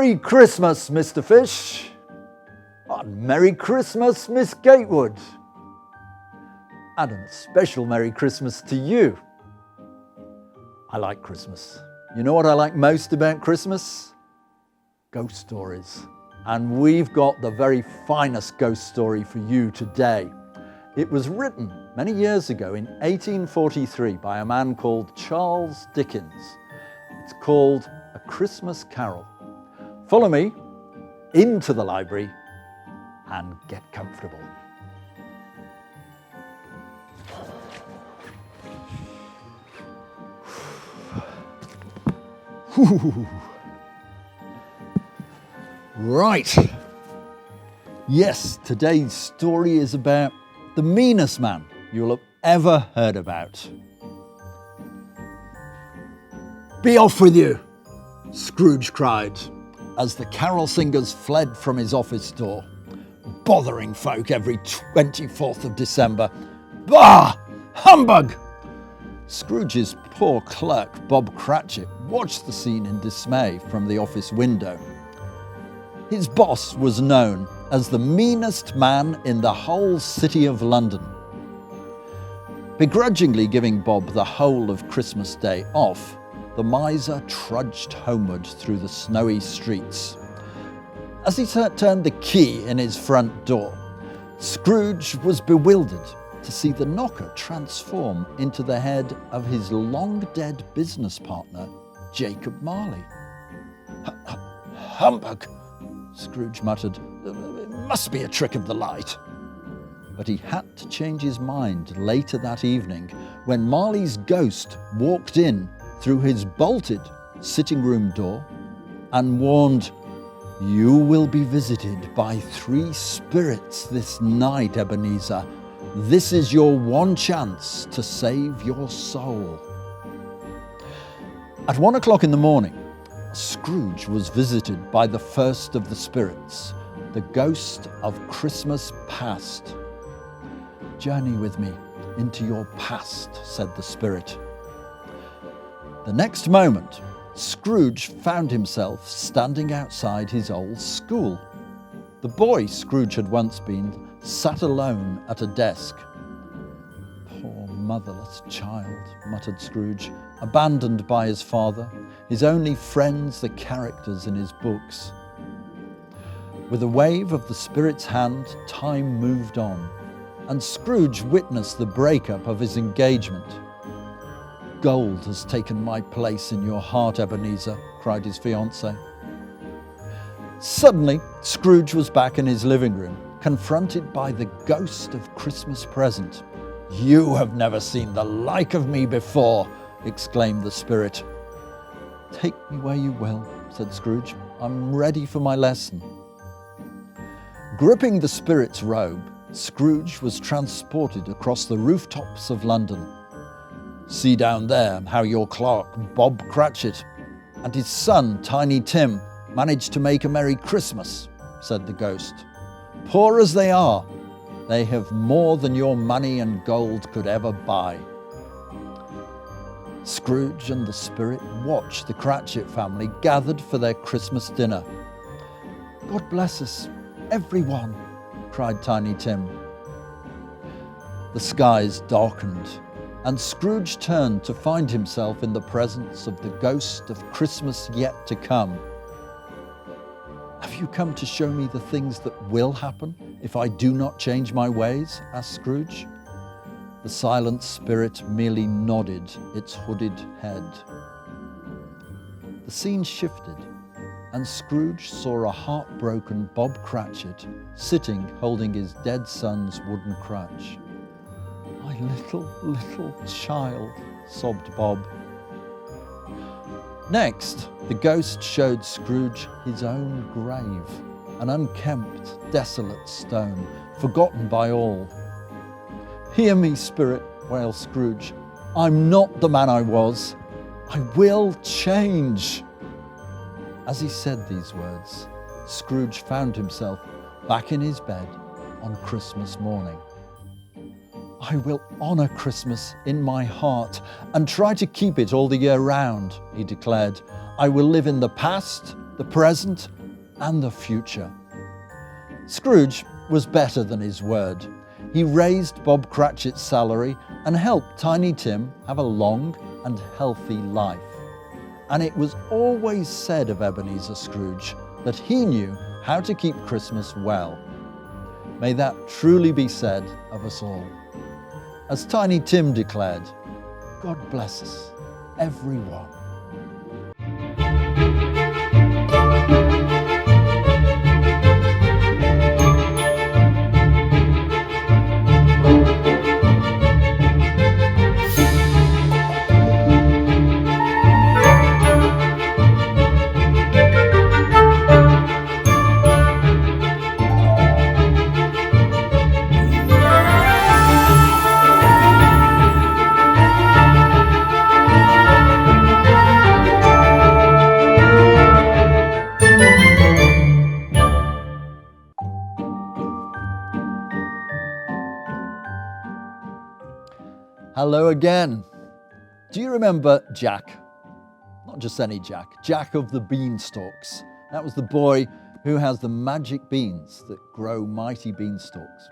Merry Christmas, Mr. Fish. And Merry Christmas, Miss Gatewood. And a special Merry Christmas to you. I like Christmas. You know what I like most about Christmas? Ghost stories. And we've got the very finest ghost story for you today. It was written many years ago in 1843 by a man called Charles Dickens. It's called A Christmas Carol. Follow me into the library and get comfortable. Right. Yes, today's story is about the meanest man you'll have ever heard about. Be off with you, Scrooge cried as the carol singers fled from his office door. Bothering folk every 24th of December. Bah! Humbug! Scrooge's poor clerk, Bob Cratchit, watched the scene in dismay from the office window. His boss was known as the meanest man in the whole city of London. Begrudgingly giving Bob the whole of Christmas Day off, the miser trudged homeward through the snowy streets. As he turned the key in his front door, Scrooge was bewildered to see the knocker transform into the head of his long-dead business partner, Jacob Marley. Humbug, Scrooge muttered. It must be a trick of the light. But he had to change his mind later that evening when Marley's ghost walked in through his bolted sitting room door and warned, "You will be visited by 3 spirits this night, Ebenezer. This is your one chance to save your soul." At 1 o'clock in the morning, Scrooge was visited by the first of the spirits, the ghost of Christmas past. "Journey with me into your past," said the spirit. The next moment, Scrooge found himself standing outside his old school. The boy Scrooge had once been sat alone at a desk. "Poor motherless child," muttered Scrooge, abandoned by his father, his only friends the characters in his books. With a wave of the spirit's hand, time moved on, and Scrooge witnessed the breakup of his engagement. "Gold has taken my place in your heart, Ebenezer," cried his fiancée. Suddenly, Scrooge was back in his living room, confronted by the ghost of Christmas present. "You have never seen the like of me before," exclaimed the spirit. "Take me where you will," said Scrooge. "I'm ready for my lesson." Gripping the spirit's robe, Scrooge was transported across the rooftops of London. "See down there how your clerk, Bob Cratchit, and his son, Tiny Tim, managed to make a Merry Christmas," said the ghost. "Poor as they are, they have more than your money and gold could ever buy." Scrooge and the spirit watched the Cratchit family gathered for their Christmas dinner. "God bless us, everyone," cried Tiny Tim. The skies darkened, and Scrooge turned to find himself in the presence of the ghost of Christmas yet to come. "Have you come to show me the things that will happen if I do not change my ways?" asked Scrooge. The silent spirit merely nodded its hooded head. The scene shifted, and Scrooge saw a heartbroken Bob Cratchit sitting holding his dead son's wooden crutch. "My little child," sobbed Bob. Next, the ghost showed Scrooge his own grave, an unkempt, desolate stone, forgotten by all. "Hear me, spirit," wailed Scrooge. "I'm not the man I was. I will change." As he said these words, Scrooge found himself back in his bed on Christmas morning. "I will honour Christmas in my heart and try to keep it all the year round," he declared. "I will live in the past the present and the future. Scrooge was better than his word. He raised Bob Cratchit's salary and helped Tiny Tim have a long and healthy life. And it was always said of Ebenezer Scrooge that he knew how to keep Christmas well. May that truly be said of us all. As Tiny Tim declared, God bless us, everyone. Hello again. Do you remember Jack? Not just any Jack, Jack of the Beanstalks. That was the boy who has the magic beans that grow mighty beanstalks.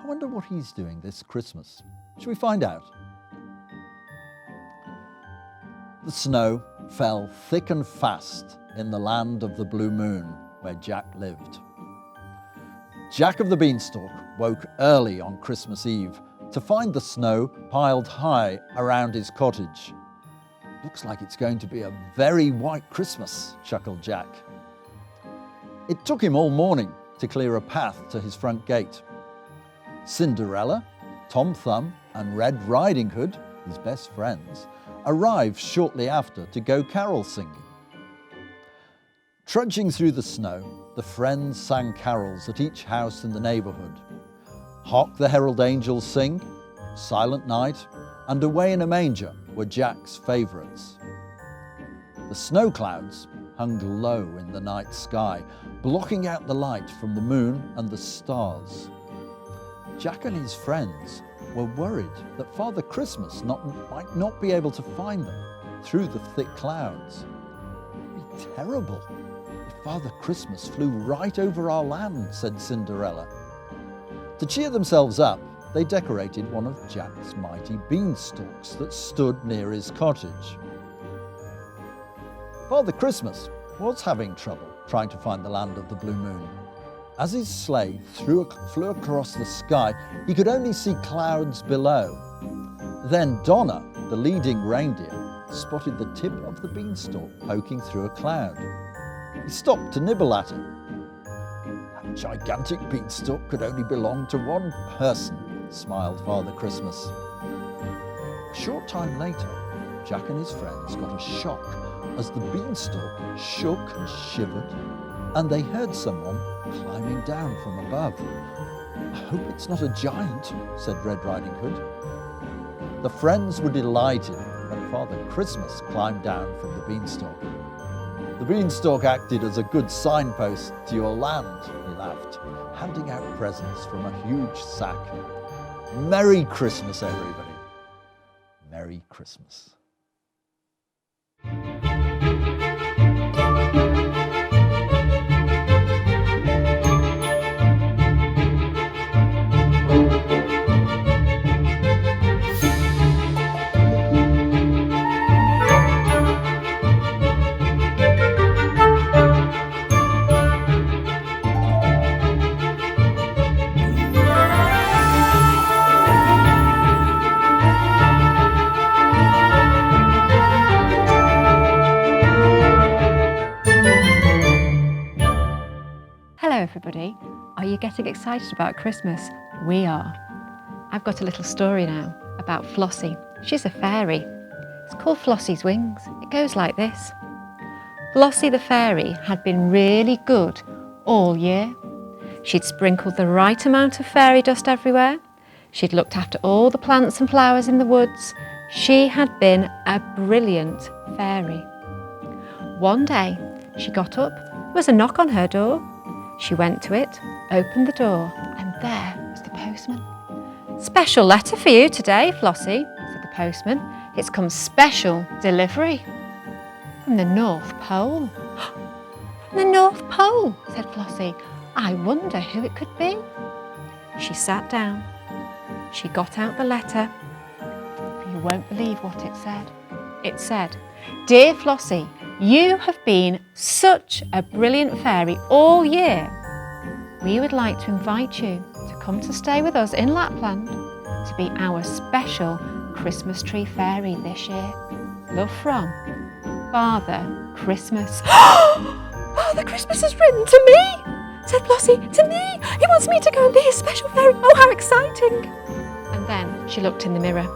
I wonder what he's doing this Christmas. Shall we find out? The snow fell thick and fast in the land of the blue moon where Jack lived. Jack of the Beanstalk woke early on Christmas Eve to find the snow piled high around his cottage. Looks like it's going to be a very white Christmas, chuckled Jack. It took him all morning to clear a path to his front gate. Cinderella, Tom Thumb, and Red Riding Hood, his best friends, arrived shortly after to go carol singing. Trudging through the snow, the friends sang carols at each house in the neighbourhood. Hark the Herald Angels Sing, Silent Night, and Away in a Manger were Jack's favourites. The snow clouds hung low in the night sky, blocking out the light from the moon and the stars. Jack and his friends were worried that Father Christmas might not be able to find them through the thick clouds. It would be terrible if Father Christmas flew right over our land, said Cinderella. To cheer themselves up, they decorated one of Jack's mighty beanstalks that stood near his cottage. Father Christmas was having trouble trying to find the land of the blue moon. As his sleigh flew across the sky, he could only see clouds below. Then Donna, the leading reindeer, spotted the tip of the beanstalk poking through a cloud. He stopped to nibble at it. That gigantic beanstalk could only belong to one person, smiled Father Christmas. A short time later, Jack and his friends got a shock as the beanstalk shook and shivered, and they heard someone climbing down from above. I hope it's not a giant, said Red Riding Hood. The friends were delighted when Father Christmas climbed down from the beanstalk. The beanstalk acted as a good signpost to your land, he laughed, handing out presents from a huge sack. Merry Christmas, everybody. Merry Christmas. Hello everybody, are you getting excited about Christmas? We are. I've got a little story now about Flossie. She's a fairy. It's called Flossie's Wings. It goes like this. Flossie the fairy had been really good all year. She'd sprinkled the right amount of fairy dust everywhere. She'd looked after all the plants and flowers in the woods. She had been a brilliant fairy. One day, she got up. There was a knock on her door. She went to it, opened the door, and there was the postman. Special letter for you today, Flossie, said the postman. It's come special delivery from the North Pole. The North Pole, said Flossie. I wonder who it could be. She sat down. She got out the letter. You won't believe what it said. It said, Dear Flossie, you have been such a brilliant fairy all year. We would like to invite you to come to stay with us in Lapland to be our special Christmas tree fairy this year. Love from Father Christmas. Father Christmas has written to me, said Flossie. To me. He wants me to go and be his special fairy. Oh, how exciting. And then she looked in the mirror.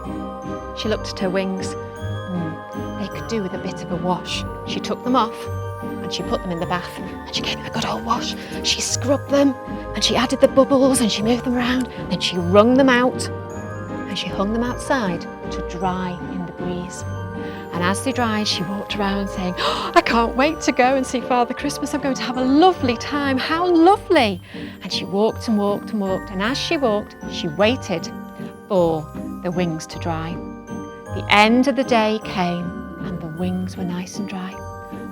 She looked at her wings. They could do with a bit of a wash. She took them off and she put them in the bath and she gave them a good old wash. She scrubbed them and she added the bubbles and she moved them around. Then she wrung them out and she hung them outside to dry in the breeze. And as they dried, she walked around saying, I can't wait to go and see Father Christmas. I'm going to have a lovely time. How lovely. And she walked and walked and walked. And as she walked, she waited for the wings to dry. The end of the day came and the wings were nice and dry.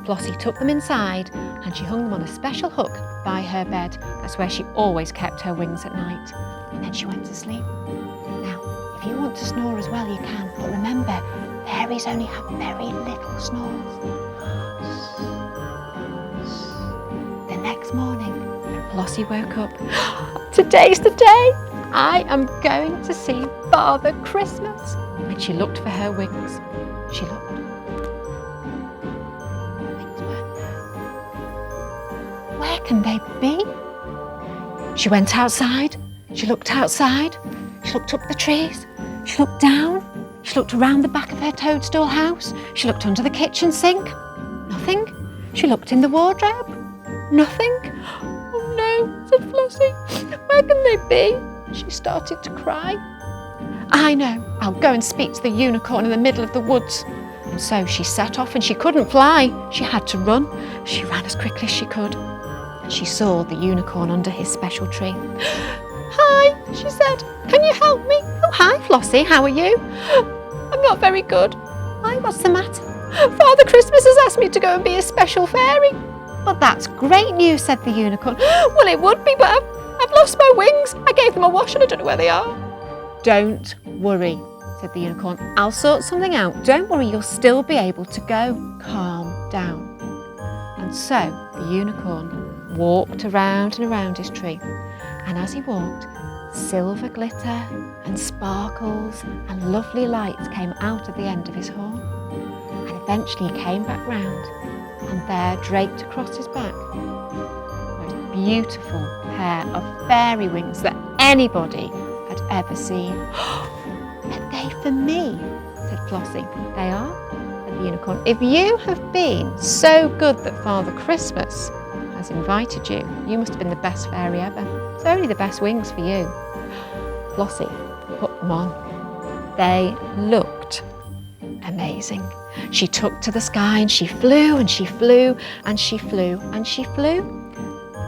Flossie took them inside and she hung them on a special hook by her bed. That's where she always kept her wings at night. And then she went to sleep. Now, if you want to snore as well, you can. But remember, fairies only have very little snores. The next morning, Flossie woke up. Today's the day. I am going to see Father Christmas. And she looked for her wings. She looked. The wings weren't there. Where can they be? She went outside. She looked outside. She looked up the trees. She looked down. She looked around the back of her toadstool house. She looked under the kitchen sink. Nothing. She looked in the wardrobe. Nothing. Oh no, said Flossie. Where can they be? She started to cry. I know, I'll go and speak to the unicorn in the middle of the woods. And so she set off and she couldn't fly. She had to run. She ran as quickly as she could. And she saw the unicorn under his special tree. Hi, she said, can you help me? Oh, hi, Flossie, how are you? I'm not very good. Why, what's the matter? Father Christmas has asked me to go and be a special fairy. Well, that's great news, said the unicorn. Well, it would be, but I've lost my wings. I gave them a wash and I don't know where they are. Don't worry, said the unicorn. I'll sort something out. Don't worry, you'll still be able to go. Calm down. And so the unicorn walked around and around his tree. And as he walked, silver glitter and sparkles and lovely lights came out at the end of his horn. And eventually he came back round, and there, draped across his back, was a beautiful pair of fairy wings that anybody had ever seen. Are they for me? Said Flossie. They are, said the unicorn. If you have been so good that Father Christmas has invited you, you must have been the best fairy ever. It's only the best wings for you. Flossie put them on. They looked amazing. She took to the sky and she flew and she flew and she flew and she flew.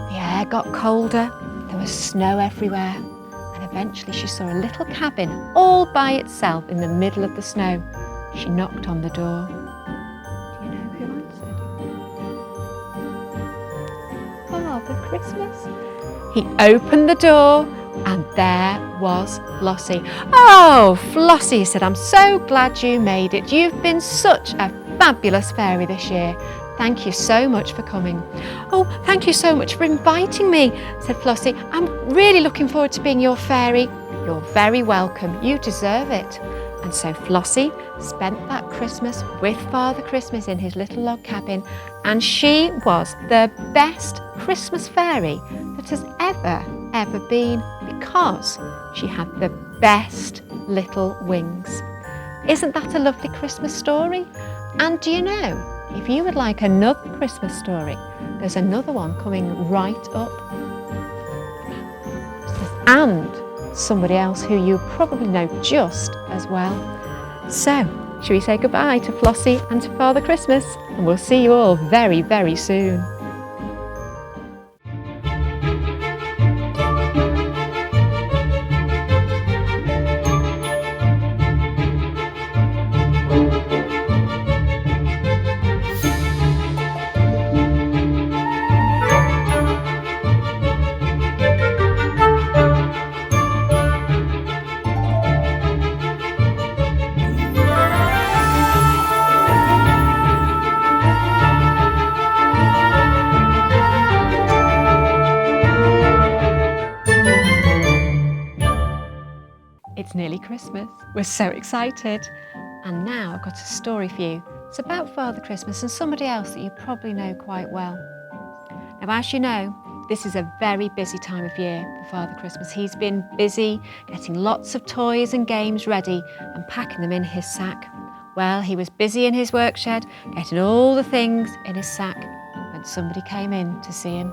The air got colder. There was snow everywhere. And eventually she saw a little cabin all by itself in the middle of the snow. She knocked on the door. Do you know who answered? Father Christmas. He opened the door and there was Flossie. Oh, Flossie, he said, I'm so glad you made it. You've been such a fabulous fairy this year. Thank you so much for coming. Oh, thank you so much for inviting me, said Flossie. I'm really looking forward to being your fairy. You're very welcome. You deserve it. And so Flossie spent that Christmas with Father Christmas in his little log cabin, and she was the best Christmas fairy that has ever been, because she had the best little wings. Isn't that a lovely Christmas story? And do you know, if you would like another Christmas story, there's another one coming right up. And somebody else who you probably know just as well. So, shall we say goodbye to Flossie and to Father Christmas? And we'll see you all very, very soon. It's nearly Christmas. We're so excited. And now I've got a story for you. It's about Father Christmas and somebody else that you probably know quite well. Now, as you know, this is a very busy time of year for Father Christmas. He's been busy getting lots of toys and games ready and packing them in his sack. Well, he was busy in his work shed, getting all the things in his sack, when somebody came in to see him.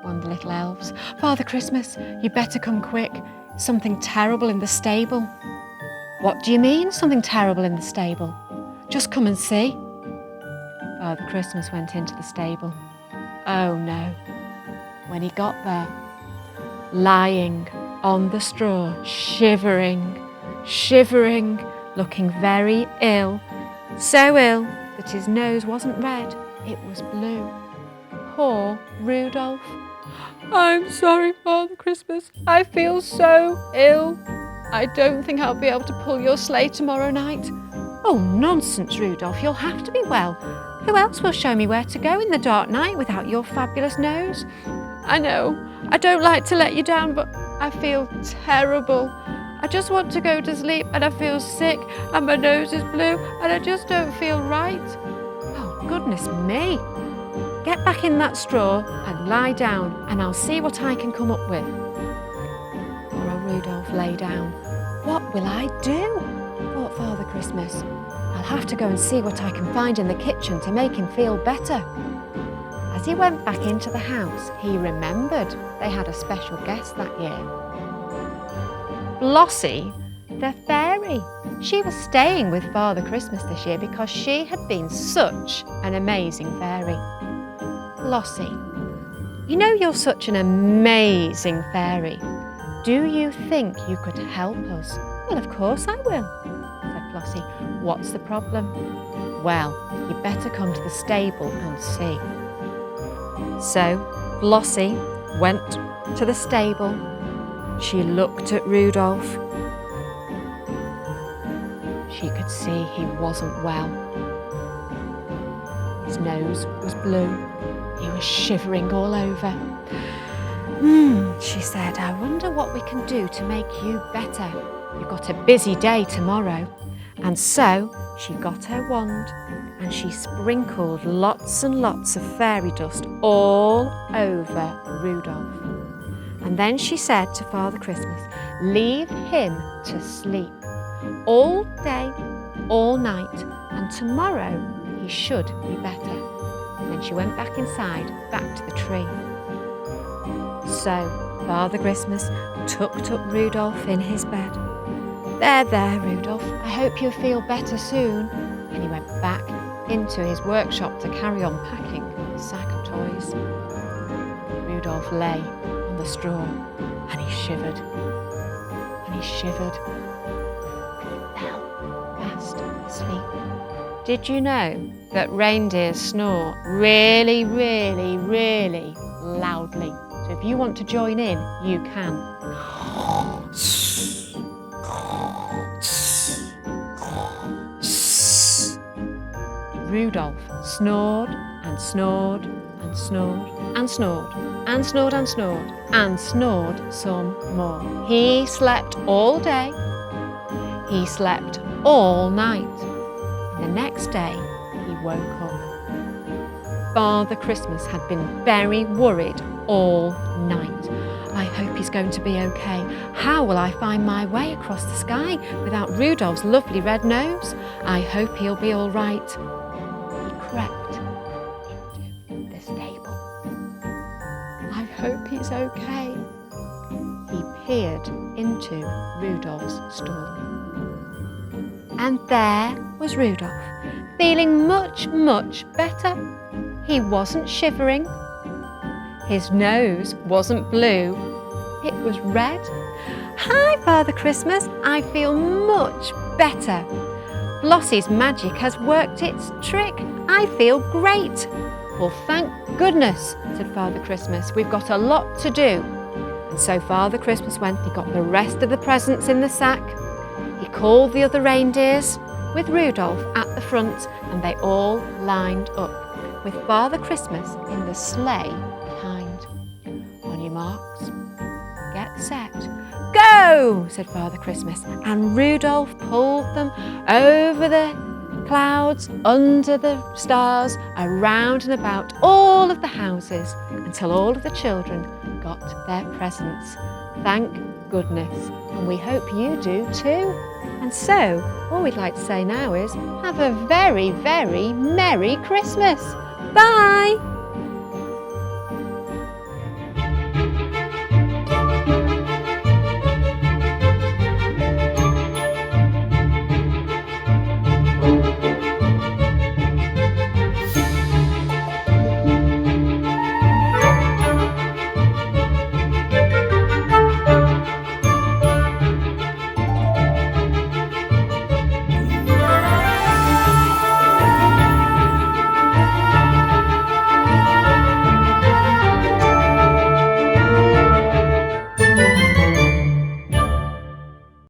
One of the little elves. "Father Christmas, you better come quick. Something terrible in the stable." "What do you mean, something terrible in the stable?" "Just come and see." Father Christmas went into the stable. Oh no. When he got there, lying on the straw, shivering, looking very ill, so ill that his nose wasn't red, it was blue. Poor Rudolph. "I'm sorry, Father Christmas. I feel so ill. I don't think I'll be able to pull your sleigh tomorrow night." "Oh, nonsense, Rudolph. You'll have to be well. Who else will show me where to go in the dark night without your fabulous nose?" "I know. I don't like to let you down, but I feel terrible. I just want to go to sleep and I feel sick and my nose is blue and I just don't feel right." "Oh, goodness me. Get back in that straw and lie down and I'll see what I can come up with." Poor old Rudolph lay down. "What will I do?" thought Father Christmas. "I'll have to go and see what I can find in the kitchen to make him feel better." As he went back into the house, he remembered they had a special guest that year. Flossie, the fairy. She was staying with Father Christmas this year because she had been such an amazing fairy. "Flossie, you know you're such an amazing fairy. Do you think you could help us?" "Well, of course I will," said Flossie. "What's the problem?" "Well, you better come to the stable and see." So Flossie went to the stable. She looked at Rudolph. She could see he wasn't well. His nose was blue. He was shivering all over. She said, "I wonder what we can do to make you better. You've got a busy day tomorrow." And so she got her wand and she sprinkled lots and lots of fairy dust all over Rudolph. And then she said to Father Christmas, "Leave him to sleep all day, all night, and tomorrow he should be better." And then she went back inside, back to the tree. So Father Christmas tucked up Rudolph in his bed. There, Rudolph, I hope you'll feel better soon." And he went back into his workshop to carry on packing his sack of toys. Rudolph lay on the straw and he shivered. And he shivered. And he fell fast asleep. Did you know that reindeers snore really, really, really loudly? So if you want to join in, you can. Rudolph snored and snored and snored and snored and snored and snored and snored some more. He slept all day. He slept all night. And the next day, he woke up. Father Christmas had been very worried all night. "I hope he's going to be okay. How will I find my way across the sky without Rudolph's lovely red nose? I hope he'll be all right." He crept into the stable. "I hope he's okay." He peered into Rudolph's stall. And there was Rudolph, feeling much, much better. He wasn't shivering. His nose wasn't blue, it was red. "Hi, Father Christmas, I feel much better. Flossie's magic has worked its trick. I feel great." "Well, thank goodness," said Father Christmas. "We've got a lot to do." And so Father Christmas went and got the rest of the presents in the sack. He called the other reindeers with Rudolph at the front, and they all lined up with Father Christmas in the sleigh behind. "On your marks, get set, go!" Go, said Father Christmas, and Rudolph pulled them over the clouds, under the stars, around and about all of the houses until all of the children got their presents. Thank goodness, and we hope you do too. And so, all we'd like to say now is have a very, very Merry Christmas. Bye!